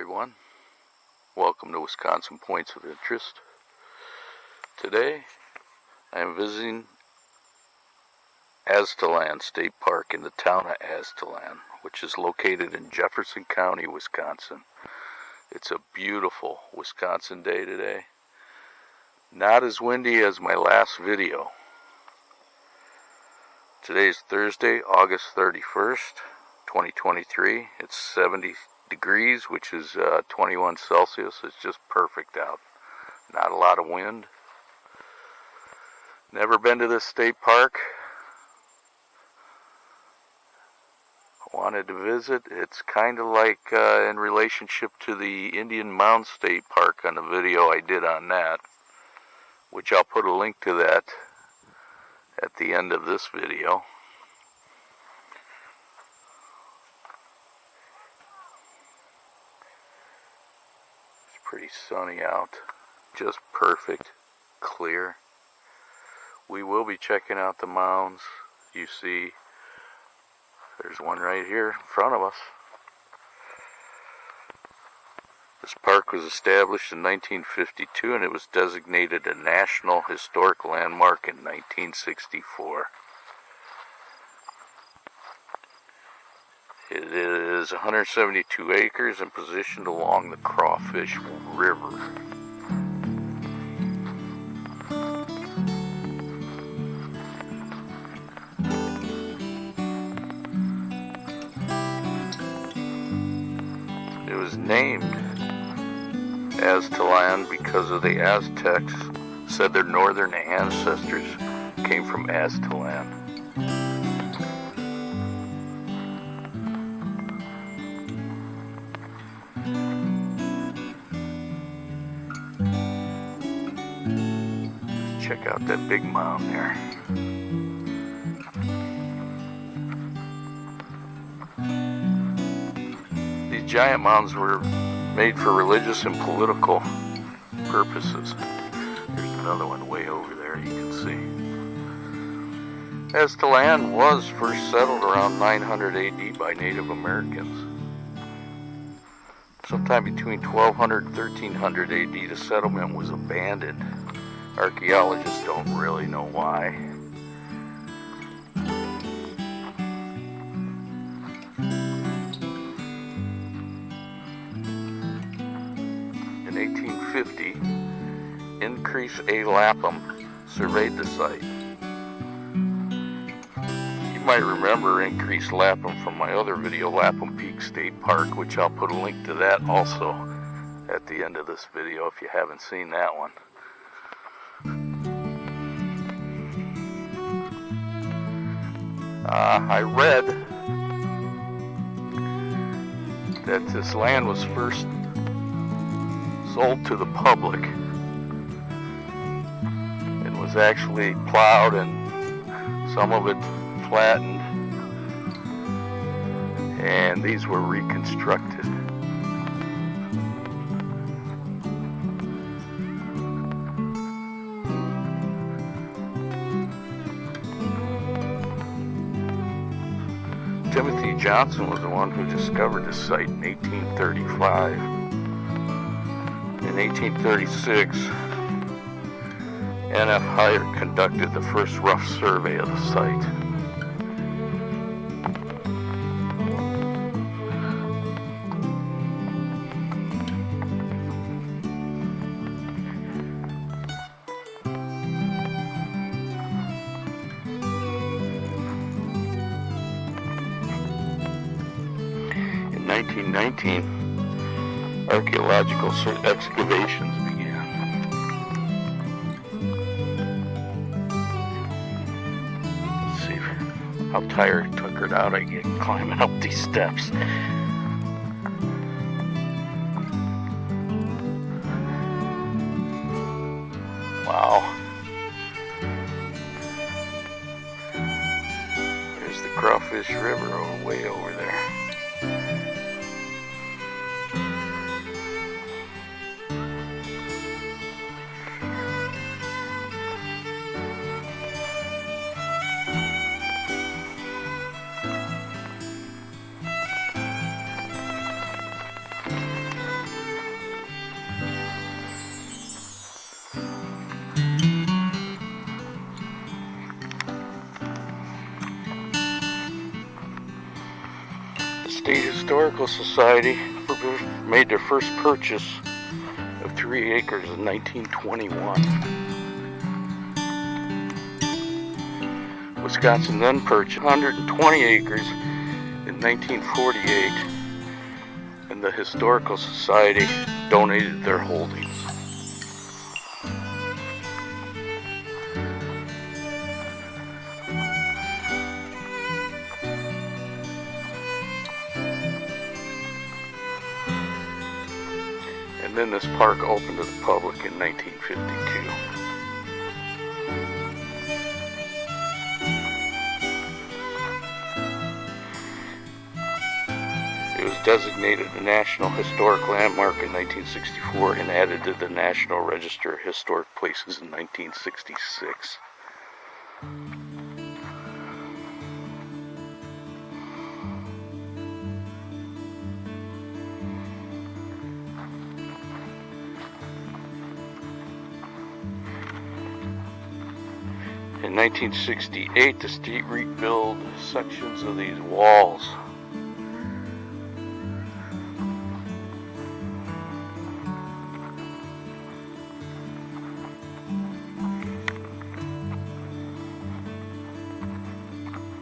everyone. Welcome to Wisconsin Points of Interest. Today, I am visiting Aztalan State Park in the town of Aztalan, which is located in Jefferson County, Wisconsin. It's a beautiful Wisconsin day today. Not as windy as my last video. Today is Thursday, August 31st, 2023. It's 70 degrees, which is 21 Celsius. It's just perfect out. Not a lot of wind. Never been to this state park. Wanted to visit. It's kind of like in relationship to the Indian Mounds State Park on the video I did on that, which I'll put a link to that at the end of this video. It's pretty sunny out, just perfect, clear. We will be checking out the mounds. You see, there's one right here in front of us. This park was established in 1952 and it was designated a National Historic Landmark in 1964. It is 172 acres and positioned along the Crawfish River. It was named Aztalan because of the Aztecs said their northern ancestors came from Aztalan. Let's check out that big mound there. These giant mounds were made for religious and political purposes. There's another one way over there you can see. Aztalan was first settled around 900 AD by Native Americans. Sometime between 1200 and 1300 AD, the settlement was abandoned. Archaeologists don't really know why. In 1850, Increase A. Lapham surveyed the site. You might remember Increase Lapham from my other video, Lapham Peak State Park, which I'll put a link to that also at the end of this video if you haven't seen that one. I read that this land was first sold to the public and was actually plowed and some of it flattened, and these were reconstructed. Timothy Johnson was the one who discovered this site in 1835. In 1836, N.F. Hyatt conducted the first rough survey of the site. In 1919, archaeological excavations began. Let's see how tired, tuckered out I get climbing up these steps. Wow. There's the Crawfish River way over there. State Historical Society made their first purchase of 3 acres in 1921. Wisconsin then purchased 120 acres in 1948, and the Historical Society donated their holdings. And then this park opened to the public in 1952. It was designated a National Historic Landmark in 1964 and added to the National Register of Historic Places in 1966. In 1968, the state rebuilt sections of these walls.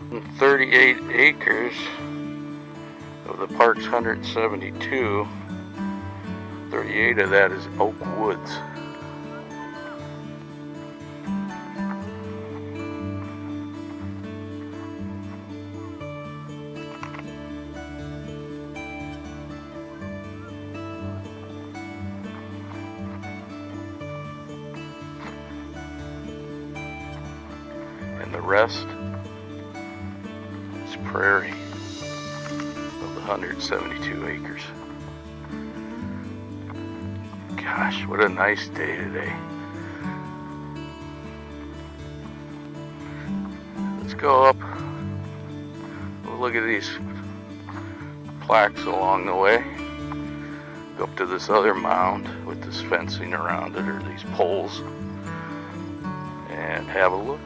And 38 acres of the park's 172, 38 of that is oak woods. And the rest is prairie of the 172 acres. Gosh, what a nice day today. Let's go up. We'll look at these plaques along the way. Go up to this other mound with this fencing around it, or these poles, and have a look.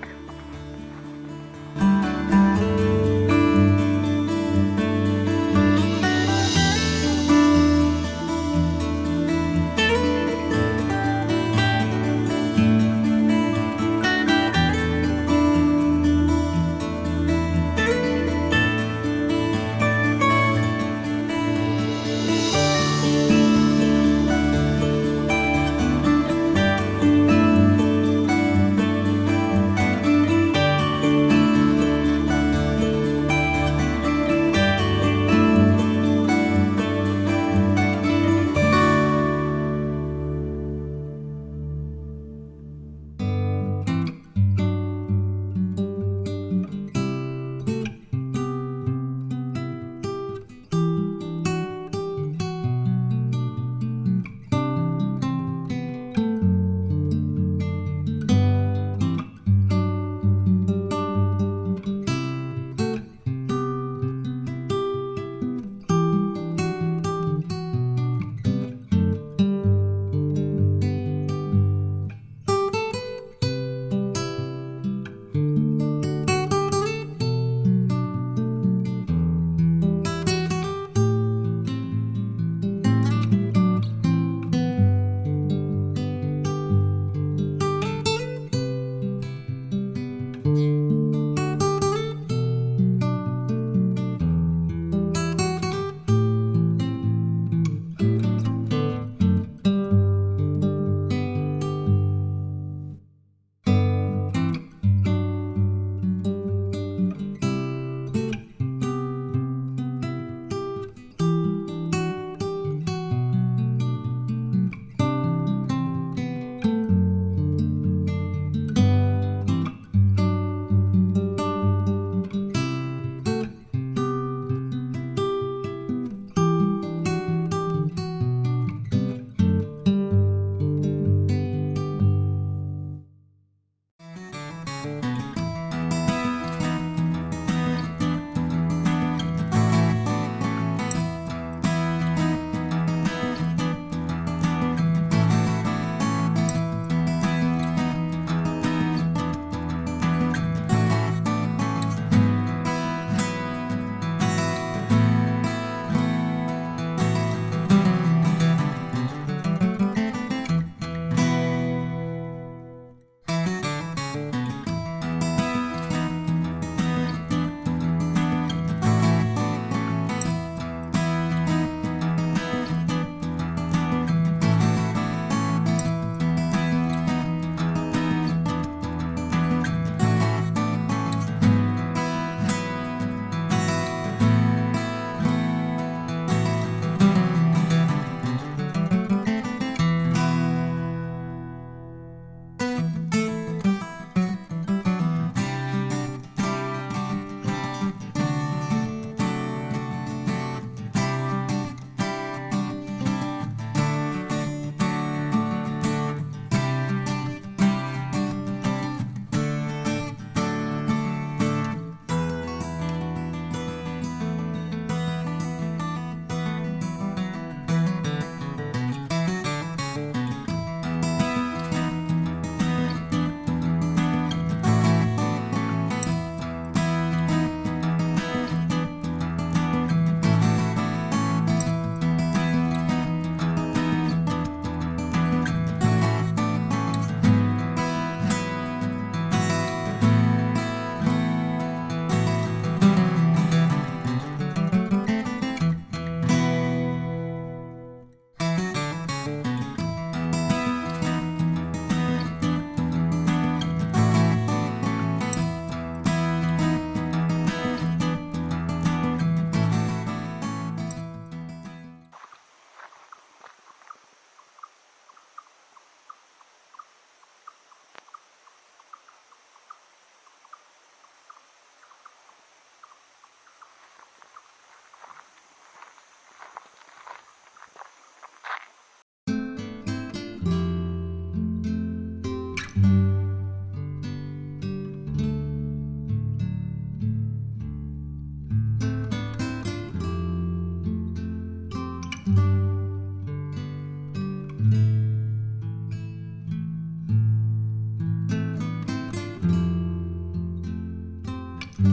Boy,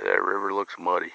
that river looks muddy.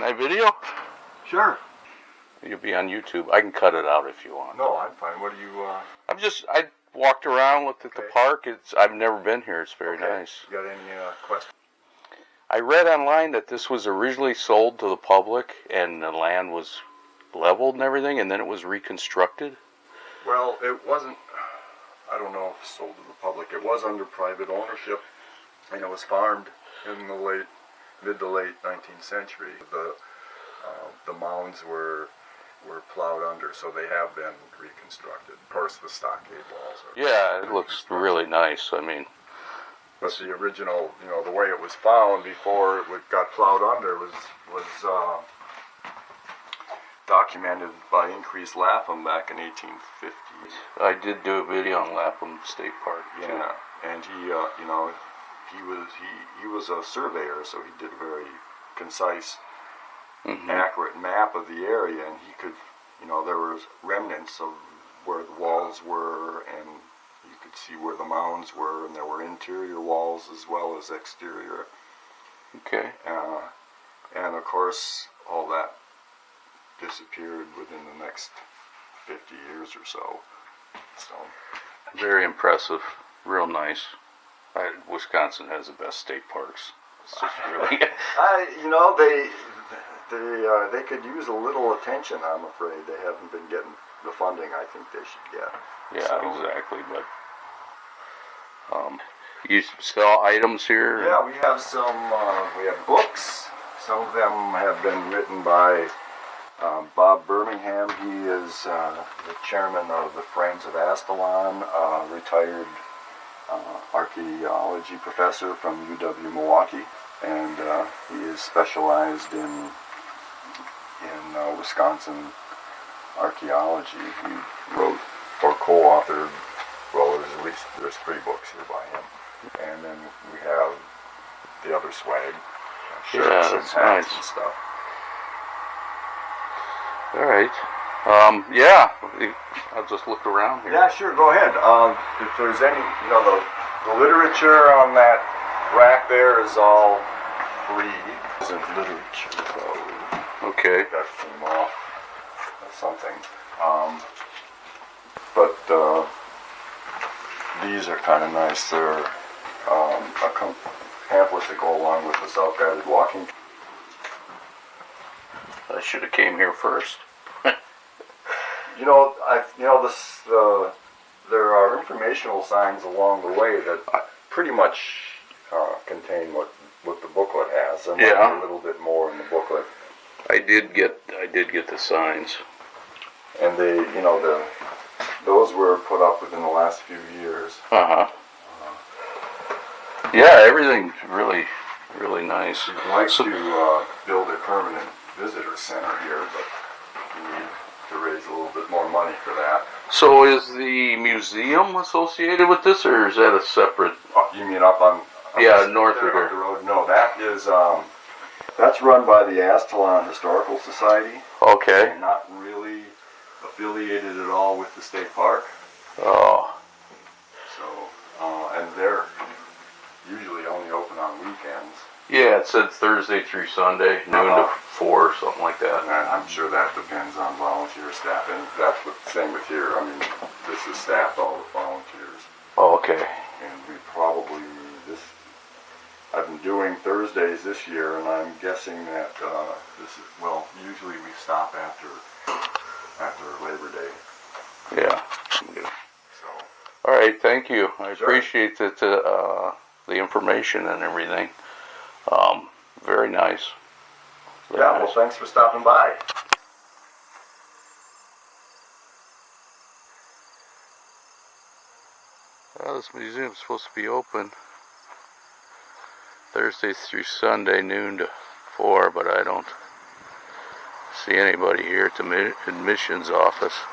I video? Sure. You'll be on YouTube. I can cut it out if you want. No, I'm fine. What do you... I walked around, looked at the park. I've never been here. It's very nice. You got any questions? I read online that this was originally sold to the public and the land was leveled and everything, and then it was reconstructed. Well, it wasn't, I don't know if it's sold to the public. It was under private ownership, and it was farmed in the mid to late 19th century. The mounds were plowed under, so they have been reconstructed. Of course, the stockade walls are... Yeah, it looks really nice. I mean... But the original, the way it was found before it got plowed under was documented by Increase Lapham back in 1850. I did do a video on Lapham State Park. Yeah, and he was a surveyor, so he did a very concise, accurate map of the area, and he could, there was remnants of where the walls were, and you could see where the mounds were, and there were interior walls as well as exterior. Okay. And of course, all that disappeared within the next 50 years or so. So very impressive, real nice. Wisconsin has the best state parks. It's just really. They could use a little attention. I'm afraid they haven't been getting the funding I think they should get. Yeah, exactly. But you sell items here? Yeah, we have some. We have books. Some of them have been written by Bob Birmingham. He is the chairman of the Friends of Aztalan, retired archaeology professor from UW-Milwaukee, and he is specialized in Wisconsin archaeology. He wrote or co-authored, well, there's 3 books here by him, and then we have the other swag, shirts and hats and stuff. All right. Yeah, I'll just look around here. Yeah, sure, go ahead. If there's any, the literature on that rack there is all free. It isn't literature, so okay. That came off something. But these are kind of nice. They're pamphlets that go along with the self-guided walking. I should have came here first. There are informational signs along the way that pretty much contain what the booklet has. There might be a little bit more in the booklet. I did get the signs. And those were put up within the last few years. Yeah, everything's really, really nice. We'd like to build a permanent visitor center here, but we need to raise a little bit more money for that. So is the museum associated with this, or is that a separate? You mean up on north of here? The road? No, that is that's run by the Aztalan Historical Society. Okay. They're not really affiliated at all with the state park. Oh. So, and they're usually only open on weekends. Yeah, it said Thursday through Sunday, noon to 4, something like that. And I'm sure that depends on volunteer staffing. That's the same with here. I mean, this is staffed all with volunteers. Oh, okay. And we probably, I've been doing Thursdays this year, and I'm guessing that usually we stop after Labor Day. Yeah. So. All right, thank you. I Sure. appreciate the information and everything. Very nice. Well, thanks for stopping by. Well, this museum's supposed to be open Thursday through Sunday, noon to 4, but I don't see anybody here at the admissions office.